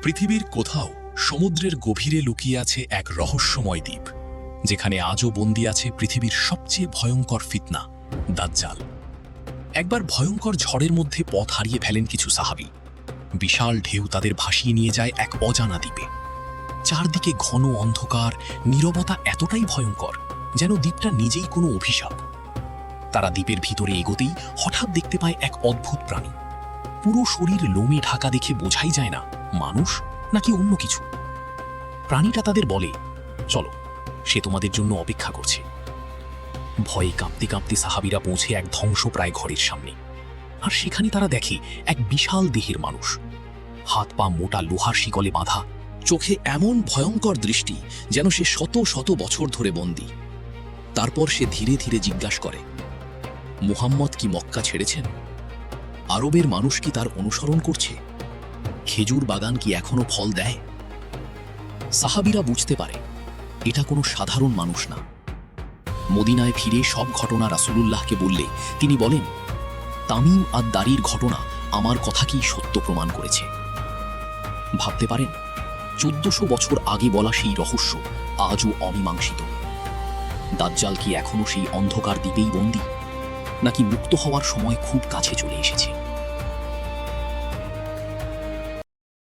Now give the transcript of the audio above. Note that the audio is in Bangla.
পৃথিবীর কোথাও সমুদ্রের গভীরে লুকিয়ে আছে এক রহস্যময় দ্বীপ, যেখানে আজও বন্দী আছে পৃথিবীর সবচেয়ে ভয়ঙ্কর ফিতনা, দাজ্জাল। একবার ভয়ঙ্কর ঝড়ের মধ্যে পথ হারিয়ে ফেলেন কিছু সাহাবী। বিশাল ঢেউ তাদের ভাসিয়ে নিয়ে যায় এক অজানা দ্বীপে। চারদিকে ঘন অন্ধকার, নীরবতা এতটাই ভয়ঙ্কর যেন দ্বীপটা নিজেই কোনো অভিশাপ। তারা দ্বীপের ভিতরে এগোতেই হঠাৎ দেখতে পায় এক অদ্ভুত প্রাণী। পুরো শরীর লোমে ঢাকা দেখে বোঝাই যায় না মানুষ নাকি অন্য কিছু। প্রাণীটা তাদের বলে, চলো, সে তোমাদের জন্য অপেক্ষা করছে। ভয়ে কাঁপতে কাঁপতে সাহাবীরা পৌঁছে এক ধ্বংসপ্রায় ঘরের সামনে। আর সেখানে তারা দেখে এক বিশাল দেহের মানুষ, হাত পা মোটা লোহার শিকলে বাঁধা, চোখে এমন ভয়ঙ্কর দৃষ্টি যেন সে শত শত বছর ধরে বন্দী। তারপর সে ধীরে ধীরে জিজ্ঞাসা করে, মুহাম্মদ কি মক্কা ছেড়েছেন? আরবের মানুষ কি তার অনুসরণ করছে? খেজুর বাগান কি এখনো ফল দেয়? সাহাবীরা বুঝতে পারে এটা কোনো সাধারণ মানুষ না। মদিনায় ফিরে সব ঘটনা রাসূলুল্লাহকে বললে তিনি বলেন, তামিম আদ-দারির ঘটনা আমার কথাকেই সত্য প্রমাণ করেছে। ভাবতে পারেন 1400 বছর আগে বলা সেই রহস্য আজও অমীমাংসিত। দাজ্জাল কি এখনো সেই অন্ধকার দ্বীপেই বন্দী, নাকি মুক্ত হওয়ার সময় খুব কাছে চলে এসেছে?